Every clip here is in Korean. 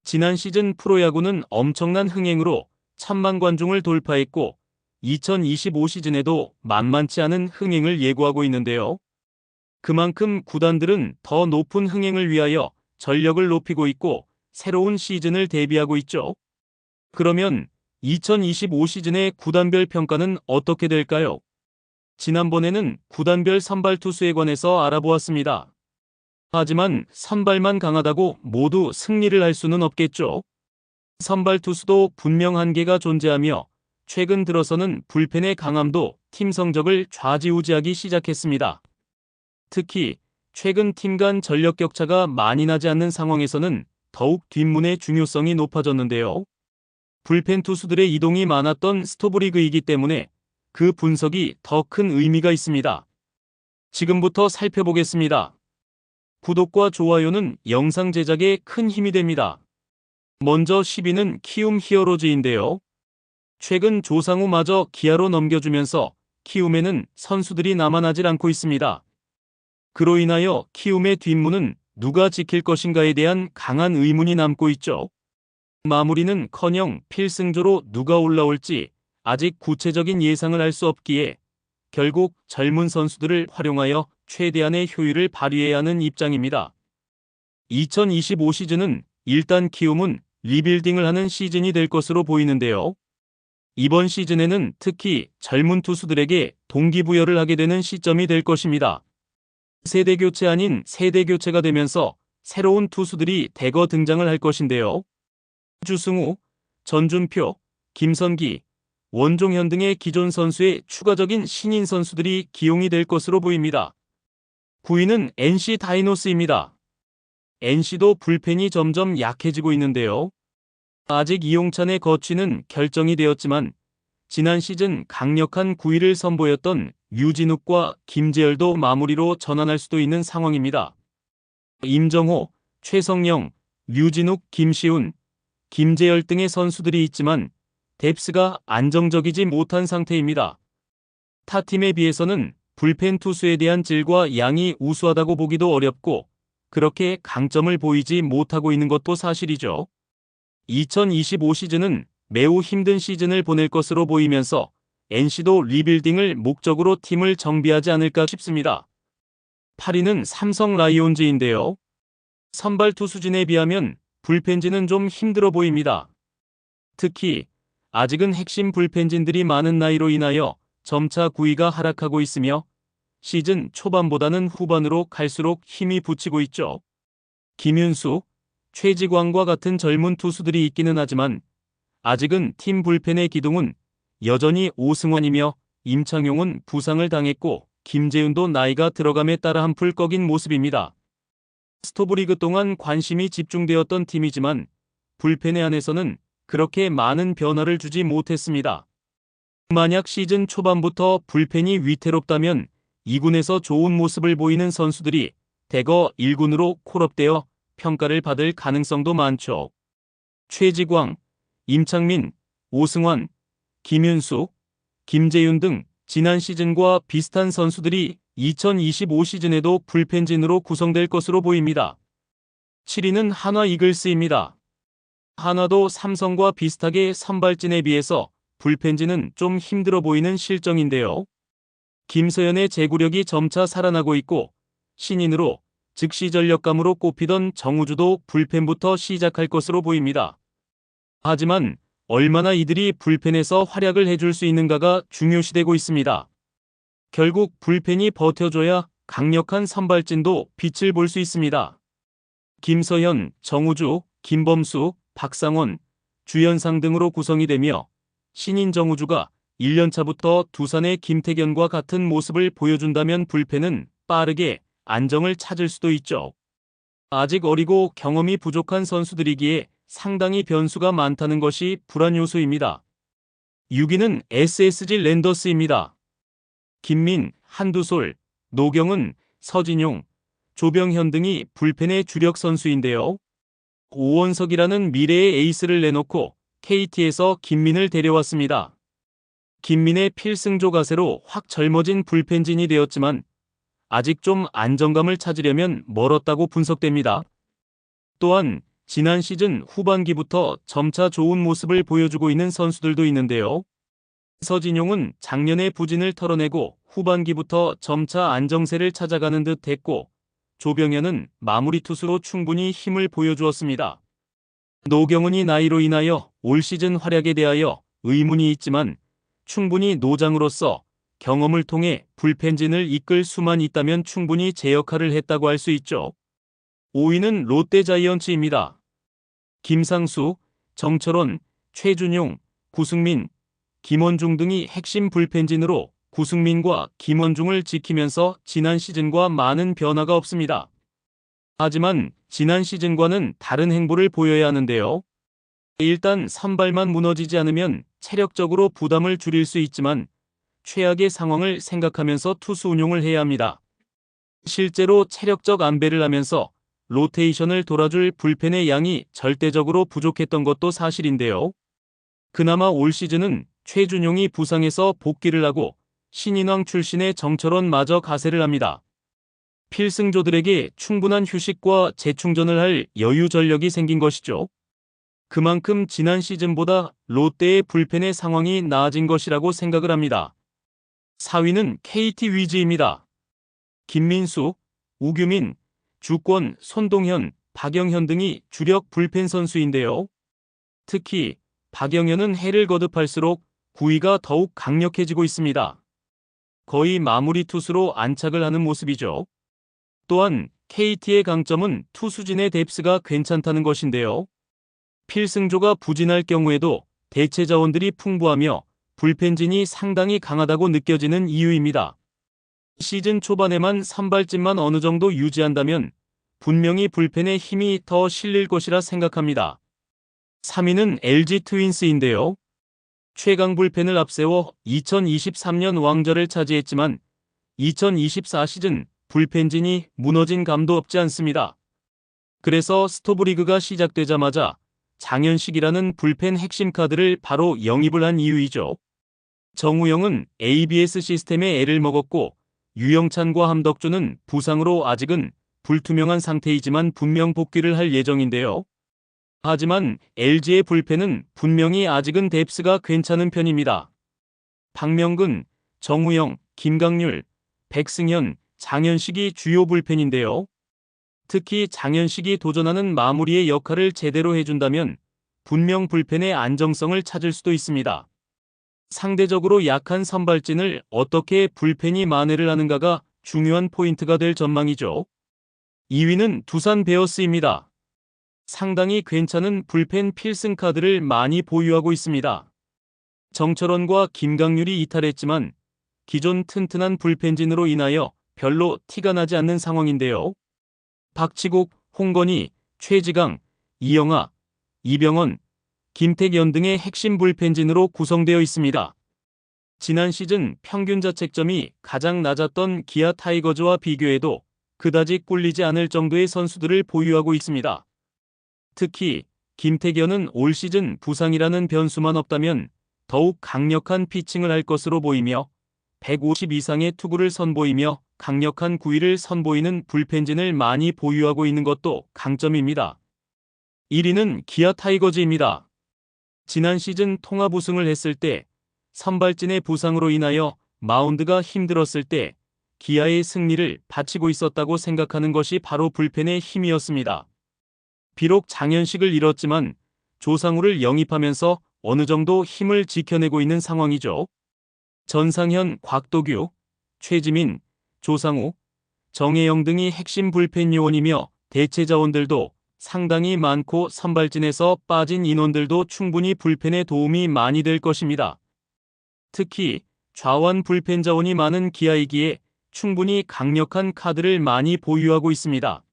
지난 시즌 프로야구는 엄청난 흥행으로 1,000만 관중을 돌파했고 2025 시즌에도 만만치 않은 흥행을 예고하고 있는데요. 그만큼 구단들은 더 높은 흥행을 위하여 전력을 높이고 있고 새로운 시즌을 대비하고 있죠. 그러면 2025 시즌의 구단별 평가는 어떻게 될까요? 지난번에는 구단별 선발 투수에 관해서 알아보았습니다. 하지만 선발만 강하다고 모두 승리를 할 수는 없겠죠. 선발 투수도 분명 한계가 존재하며 최근 들어서는 불펜의 강함도 팀 성적을 좌지우지하기 시작했습니다. 특히 최근 팀 간 전력 격차가 많이 나지 않는 상황에서는 더욱 뒷문의 중요성이 높아졌는데요. 불펜 투수들의 이동이 많았던 스토브리그이기 때문에 그 분석이 더 큰 의미가 있습니다. 지금부터 살펴보겠습니다. 구독과 좋아요는 영상 제작에 큰 힘이 됩니다. 먼저 10위는 키움 히어로즈인데요. 최근 조상우마저 기아로 넘겨주면서 키움에는 선수들이 남아나질 않고 있습니다. 그로 인하여 키움의 뒷문은 누가 지킬 것인가에 대한 강한 의문이 남고 있죠. 마무리는커녕 필승조로 누가 올라올지 아직 구체적인 예상을 할 수 없기에 결국 젊은 선수들을 활용하여 최대한의 효율을 발휘해야 하는 입장입니다. 2025 시즌은 일단 키움은 리빌딩을 하는 시즌이 될 것으로 보이는데요. 이번 시즌에는 특히 젊은 투수들에게 동기부여를 하게 되는 시점이 될 것입니다. 세대교체 아닌 세대교체가 되면서 새로운 투수들이 대거 등장을 할 것인데요. 주승우, 전준표, 김선기, 원종현 등의 기존 선수의 추가적인 신인 선수들이 기용이 될 것으로 보입니다. 9위는 NC 다이노스입니다. NC도 불펜이 점점 약해지고 있는데요. 아직 이용찬의 거취는 결정이 되었지만 지난 시즌 강력한 9위를 선보였던 유진욱과 김재열도 마무리로 전환할 수도 있는 상황입니다. 임정호, 최성영, 유진욱, 김시훈, 김재열 등의 선수들이 있지만 뎁스가 안정적이지 못한 상태입니다. 타 팀에 비해서는 불펜 투수에 대한 질과 양이 우수하다고 보기도 어렵고 그렇게 강점을 보이지 못하고 있는 것도 사실이죠. 2025 시즌은 매우 힘든 시즌을 보낼 것으로 보이면서 NC도 리빌딩을 목적으로 팀을 정비하지 않을까 싶습니다. 8위는 삼성 라이온즈인데요. 선발 투수진에 비하면 불펜진은 좀 힘들어 보입니다. 특히 아직은 핵심 불펜진들이 많은 나이로 인하여 점차 구위가 하락하고 있으며 시즌 초반보다는 후반으로 갈수록 힘이 붙이고 있죠. 김윤수, 최지광과 같은 젊은 투수들이 있기는 하지만 아직은 팀 불펜의 기둥은 여전히 오승환이며 임창용은 부상을 당했고 김재윤도 나이가 들어감에 따라 한풀 꺾인 모습입니다. 스토브리그 동안 관심이 집중되었던 팀이지만 불펜에 한해서는 그렇게 많은 변화를 주지 못했습니다. 만약 시즌 초반부터 불펜이 위태롭다면 2군에서 좋은 모습을 보이는 선수들이 대거 1군으로 콜업되어 평가를 받을 가능성도 많죠. 최지광, 임창민, 오승환, 김윤수, 김재윤 등 지난 시즌과 비슷한 선수들이 2025 시즌에도 불펜진으로 구성될 것으로 보입니다. 7위는 한화 이글스입니다. 한화도 삼성과 비슷하게 선발진에 비해서 불펜진은 좀 힘들어 보이는 실정인데요. 김서현의 제구력이 점차 살아나고 있고 신인으로 즉시 전력감으로 꼽히던 정우주도 불펜부터 시작할 것으로 보입니다. 하지만 얼마나 이들이 불펜에서 활약을 해줄 수 있는가가 중요시되고 있습니다. 결국 불펜이 버텨줘야 강력한 선발진도 빛을 볼 수 있습니다. 김서현, 정우주, 김범수, 박상원, 주연상 등으로 구성이 되며 신인 정우주가 1년차부터 두산의 김태견과 같은 모습을 보여준다면 불펜은 빠르게 안정을 찾을 수도 있죠. 아직 어리고 경험이 부족한 선수들이기에 상당히 변수가 많다는 것이 불안 요소입니다. 6위는 SSG 랜더스입니다. 김민, 한두솔, 노경은, 서진용, 조병현 등이 불펜의 주력 선수인데요. 오원석이라는 미래의 에이스를 내놓고 KT에서 김민을 데려왔습니다. 김민의 필승조 가세로 확 젊어진 불펜진이 되었지만 아직 좀 안정감을 찾으려면 멀었다고 분석됩니다. 또한 지난 시즌 후반기부터 점차 좋은 모습을 보여주고 있는 선수들도 있는데요. 서진용은 작년의 부진을 털어내고 후반기부터 점차 안정세를 찾아가는 듯 했고, 조병현은 마무리 투수로 충분히 힘을 보여주었습니다. 노경은이 나이로 인하여 올 시즌 활약에 대하여 의문이 있지만 충분히 노장으로서 경험을 통해 불펜진을 이끌 수만 있다면 충분히 제 역할을 했다고 할 수 있죠. 5위는 롯데자이언츠입니다. 김상수, 정철원, 최준용, 구승민, 김원중 등이 핵심 불펜진으로 구승민과 김원중을 지키면서 지난 시즌과 많은 변화가 없습니다. 하지만 지난 시즌과는 다른 행보를 보여야 하는데요. 일단 선발만 무너지지 않으면 체력적으로 부담을 줄일 수 있지만 최악의 상황을 생각하면서 투수 운용을 해야 합니다. 실제로 체력적 안배를 하면서 로테이션을 돌아줄 불펜의 양이 절대적으로 부족했던 것도 사실인데요. 그나마 올 시즌은 최준용이 부상에서 복귀를 하고 신인왕 출신의 정철원마저 가세를 합니다. 필승조들에게 충분한 휴식과 재충전을 할 여유 전력이 생긴 것이죠. 그만큼 지난 시즌보다 롯데의 불펜의 상황이 나아진 것이라고 생각을 합니다. 4위는 KT 위즈입니다. 김민수, 우규민, 주권, 손동현, 박영현 등이 주력 불펜 선수인데요. 특히 박영현은 해를 거듭할수록 구위가 더욱 강력해지고 있습니다. 거의 마무리 투수로 안착을 하는 모습이죠. 또한 KT의 강점은 투수진의 뎁스가 괜찮다는 것인데요. 필승조가 부진할 경우에도 대체 자원들이 풍부하며 불펜진이 상당히 강하다고 느껴지는 이유입니다. 시즌 초반에만 선발진만 어느 정도 유지한다면 분명히 불펜의 힘이 더 실릴 것이라 생각합니다. 3위는 LG 트윈스인데요. 최강 불펜을 앞세워 2023년 왕좌를 차지했지만 2024 시즌 불펜진이 무너진 감도 없지 않습니다. 그래서 스토브리그가 시작되자마자 장현식이라는 불펜 핵심 카드를 바로 영입을 한 이유이죠. 정우영은 ABS 시스템에 애를 먹었고 유영찬과 함덕주는 부상으로 아직은 불투명한 상태이지만 분명 복귀를 할 예정인데요. 하지만 LG의 불펜은 분명히 아직은 뎁스가 괜찮은 편입니다. 박명근, 정우영, 김강률, 백승현, 장현식이 주요 불펜인데요. 특히 장현식이 도전하는 마무리의 역할을 제대로 해준다면 분명 불펜의 안정성을 찾을 수도 있습니다. 상대적으로 약한 선발진을 어떻게 불펜이 만회를 하는가가 중요한 포인트가 될 전망이죠. 2위는 두산 베어스입니다. 상당히 괜찮은 불펜 필승 카드를 많이 보유하고 있습니다. 정철원과 김강률이 이탈했지만 기존 튼튼한 불펜진으로 인하여 별로 티가 나지 않는 상황인데요. 박치국, 홍건희, 최지강, 이영하, 이병헌, 김택연 등의 핵심 불펜진으로 구성되어 있습니다. 지난 시즌 평균 자책점이 가장 낮았던 기아 타이거즈와 비교해도 그다지 꿀리지 않을 정도의 선수들을 보유하고 있습니다. 특히 김택연은 올 시즌 부상이라는 변수만 없다면 더욱 강력한 피칭을 할 것으로 보이며 150 이상의 투구를 선보이며 강력한 구위를 선보이는 불펜진을 많이 보유하고 있는 것도 강점입니다. 1위는 기아 타이거즈입니다. 지난 시즌 통합 우승을 했을 때 선발진의 부상으로 인하여 마운드가 힘들었을 때 기아의 승리를 바치고 있었다고 생각하는 것이 바로 불펜의 힘이었습니다. 비록 장현식을 잃었지만 조상우를 영입하면서 어느 정도 힘을 지켜내고 있는 상황이죠. 전상현, 곽도규, 최지민, 조상우, 정혜영 등이 핵심 불펜 요원이며 대체 자원들도 상당히 많고 선발진에서 빠진 인원들도 충분히 불펜에 도움이 많이 될 것입니다. 특히 좌완 불펜 자원이 많은 기아이기에 충분히 강력한 카드를 많이 보유하고 있습니다.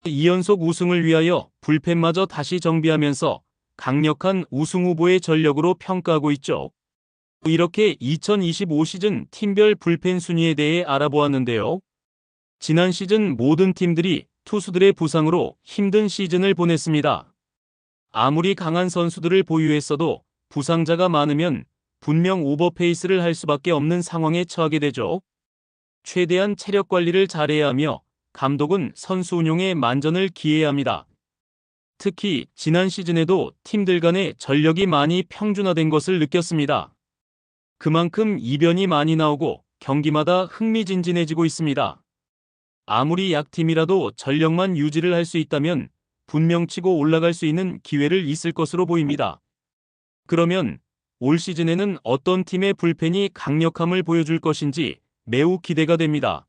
2연속 우승을 위하여 불펜마저 다시 정비하면서 강력한 우승 후보의 전력으로 평가하고 있죠. 이렇게 2025 시즌 팀별 불펜 순위에 대해 알아보았는데요. 지난 시즌 모든 팀들이 투수들의 부상으로 힘든 시즌을 보냈습니다. 아무리 강한 선수들을 보유했어도 부상자가 많으면 분명 오버페이스를 할 수밖에 없는 상황에 처하게 되죠. 최대한 체력 관리를 잘해야 하며 감독은 선수 운용에 만전을 기해야 합니다. 특히 지난 시즌에도 팀들 간의 전력이 많이 평준화된 것을 느꼈습니다. 그만큼 이변이 많이 나오고 경기마다 흥미진진해지고 있습니다. 아무리 약팀이라도 전력만 유지를 할 수 있다면 분명 치고 올라갈 수 있는 기회를 있을 것으로 보입니다. 그러면 올 시즌에는 어떤 팀의 불펜이 강력함을 보여줄 것인지 매우 기대가 됩니다.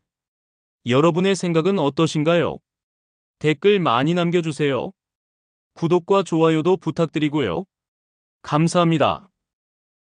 여러분의 생각은 어떠신가요? 댓글 많이 남겨주세요. 구독과 좋아요도 부탁드리고요. 감사합니다.